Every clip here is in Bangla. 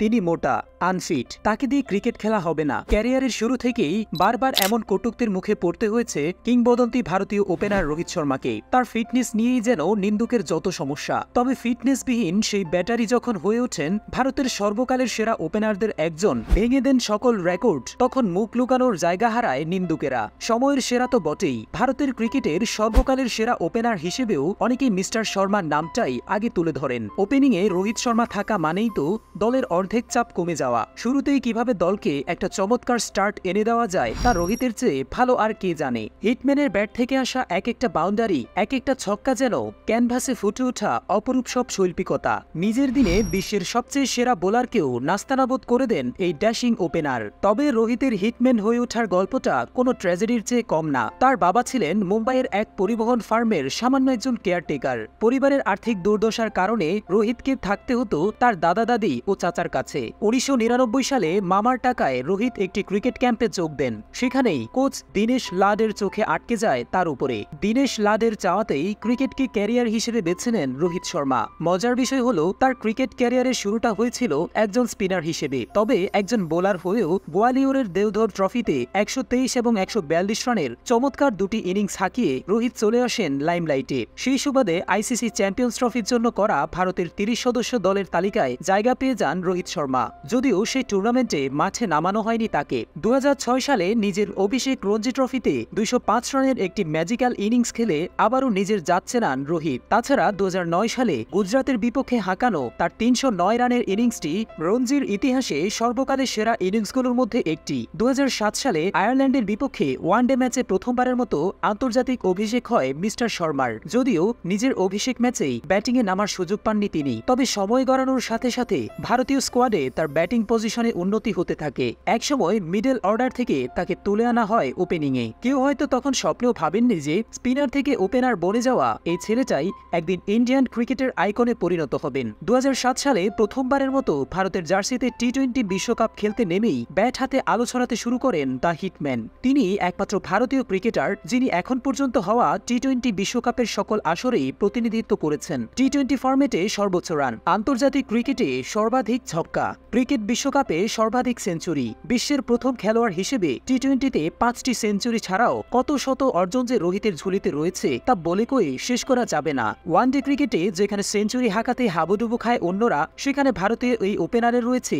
তিনি মোটা, আনফিট, তাকে দিয়ে ক্রিকেট খেলা হবে না। ক্যারিয়ারের শুরু থেকেই বারবার এমন কটূক্তির মুখে পড়তে হয়েছে কিংবদন্তি ভারতীয় ওপেনার রোহিত শর্মাকে। তার ফিটনেস নিয়েই যেন নিন্দুকের যত সমস্যা। তবে ফিটনেসবিহীন সেই ব্যাটারি যখন হয়ে ওঠেন ভারতের সর্বকালের সেরা ওপেনারদের একজন, ভেঙে দেন সকল রেকর্ড, তখন মুখ লুকানোর জায়গা হারায় নিন্দুকেরা। সময়ের সেরা তো বটেই, ভারতের ক্রিকেটের সর্বকালের সেরা ওপেনার হিসেবেও অনেকেই মিস্টার শর্মার নামটাই আগে তুলে ধরেন। ওপেনিংয়ে রোহিত শর্মা থাকা মানেই তো দলের অর্ধেক চাপ কমে যাওয়া। শুরুতেই কিভাবে দলকে একটা চমৎকার স্টার্ট এনে দেওয়া যায় তা রোহিতের চেয়ে ভালো আর কে জানে। হিটম্যানের ব্যাট থেকে আসা এক একটা বাউন্ডারি, এক একটা ছক্কা যেন ক্যানভাসে ফুটে ওঠা অপরূপ সব শৈল্পিকতা। নিজের দিনে বিশ্বের সবচেয়ে সেরা বোলারকেও নাস্তানাবোধ করে দেন এই ড্যাশিং ওপেনার। তবে রোহিতের হিটম্যান হয়ে ওঠার গল্পটা কোনো ট্র্যাজেডির চেয়ে কম না। তার বাবা ছিলেন মুম্বাইয়ের এক পরিবহন ফার্মের সামান্য একজন কেয়ারটেকার। পরিবারের আর্থিক দুর্দশার কারণে রোহিতকে থাকতে হতো তার দাদা দাদি ও চাচার কাছে। 1999 সালে মামার টাকায় রোহিত একটি ক্রিকেট ক্যাম্পে যোগ দেন। সেখানেই কোচ দীনেশ লাডের চোখে আটকে যায় তার উপরে। দীনেশ লাডের চাওয়াতেই ক্রিকেটকে ক্যারিয়ার হিসেবে বেছে নেন রোহিত শর্মা। মজার বিষয় হলো তার ক্রিকেট ক্যারিয়ারের শুরুটা হয়েছিল একজন স্পিনার হিসেবে। তবে একজন বোলার হয়েও গোয়ালিয়রের দেওধর ট্রফিতে 123 এবং 142 রানের চমৎকার দুটি ইনিংস হাঁকিয়ে রোহিত চলে আসেন লাইমলাইটে। সেই সুবাদে আইসিসি চ্যাম্পিয়ন্স ট্রফির জন্য করা ভারতের 30 সদস্য দলের তালিকায় জায়গা পেয়ে যান রোহিত শর্মা। যদিও সেই টুর্নামেন্টে মাঠে নামানো হয়নি তাকে। 2006 সালে নিজের অভিষেক রঞ্জি ট্রফিতে 205 রানের একটি ম্যাজিক্যাল ইনিংস খেলে আবারও নিজের জাত চেনান রোহিত। তাছাড়া 2009 সালে গুজরাতের বিপক্ষে হাঁকানো তার 309 রানের ইনিংসটি রঞ্জির ইতিহাসে সর্বকালের সেরা ইনিংসগুলোর মধ্যে একটি। 2007 সালে আয়ারল্যান্ডের বিপক্ষে ওয়ানডে ম্যাচে প্রথমবারের মতো আন্তর্জাতিক অভিষেক হয় মিস্টার শর্মার। যদিও নিজের অভিষেক ম্যাচেই ব্যাটিংয়ে নামার সুযোগ পাননি তিনি। তবে সময় গড়ানোর সাথে সাথে ভারতীয় স্কোয়াডে তার ব্যাটিং পজিশনে উন্নতি হতে থাকে। একসময় মিডল অর্ডার থেকে তাকে তুলে আনা হয় ওপেনিংয়ে। কেউ হয়তো তখন স্বপ্নেও ভাবেননি যে স্পিনার থেকে ওপেনার বনে যাওয়া এই ছেলেটাই একদিন ইন্ডিয়ান ক্রিকেটের আইকনে পরিণত হবেন। 2007 সালে প্রথমবারের মতো ভারতের জার্সিতে টি-20 বিশ্বকাপ খেলতে নেমেই ব্যাট হাতে আলো ছড়াতে শুরু করেন দ্য হিটম্যান। তিনি একমাত্র ভারতীয় ক্রিকেটার যিনি এখন পর্যন্ত হওয়া টি-20 বিশ্বকাপের সকল আসরেই প্রতিনিধিত্ব করেছেন। টি-20 ফরম্যাটে সর্বোচ্চ রান, আন্তর্জাতিক ক্রিকেটে সর্বাধিক ছক্কা, ক্রিকেট বিশ্বকাপে সর্বাধিক সেঞ্চুরি। বিশ্বের প্রথম খেলোয়াড় হিসেবে টি-20তে 5টি সেঞ্চুরি ছাড়াও কত শত অর্জন যে রোহিতের ঝুলিতে রয়েছে তা বলে কয়ে শেষ করা যাবে না। ওয়ানডে ক্রিকেটে যেখানে সেঞ্চুরি হাঁকাতে হাবুডুবু খায় অন্যরা, সেখানে ভারতীয় এই ওপেনারের রয়েছে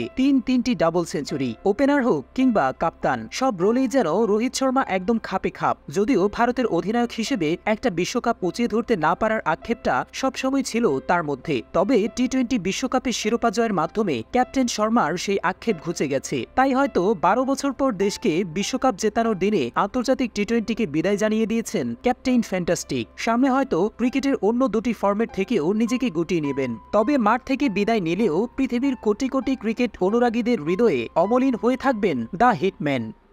তিনটি ডাবল সেঞ্চুরি। ওপেনার হোক কিংবা কাপ্তান, সব রোলেই যেন রোহিত শর্মা একদম খাপে খাপ। যদিও ভারতের অধিনায়ক হিসেবে একটা বিশ্বকাপ উঁচিয়ে ধরতে না পারার আক্ষেপটা সবসময় ছিল তার মধ্যে। তবে টি-20 বিশ্বকাপের শিরোপা জয়ের মাধ্যমে ক্যাপ্টেন শর্মার সেই আক্ষেপ ঘুচে গেছে। তাই হয়তো 12 বছর পর দেশকে বিশ্বকাপ জেতানোর দিনে আন্তর্জাতিক টি-20কে বিদায় জানিয়ে দিয়েছেন ক্যাপ্টেন ফ্যান্টাস্টিক। সামনে হয়তো ক্রিকেটের অন্য দুটি ফরম্যাট থেকেও নিজেকে গুটিয়ে নেবেন। তবে মাঠ থেকে বিদায় নিলেও পৃথিবীর কোটি কোটি ক্রিকেট অনুরাগীদের হৃদয়ে অমলিন হয়ে থাকবেন দ্য হিটম্যান।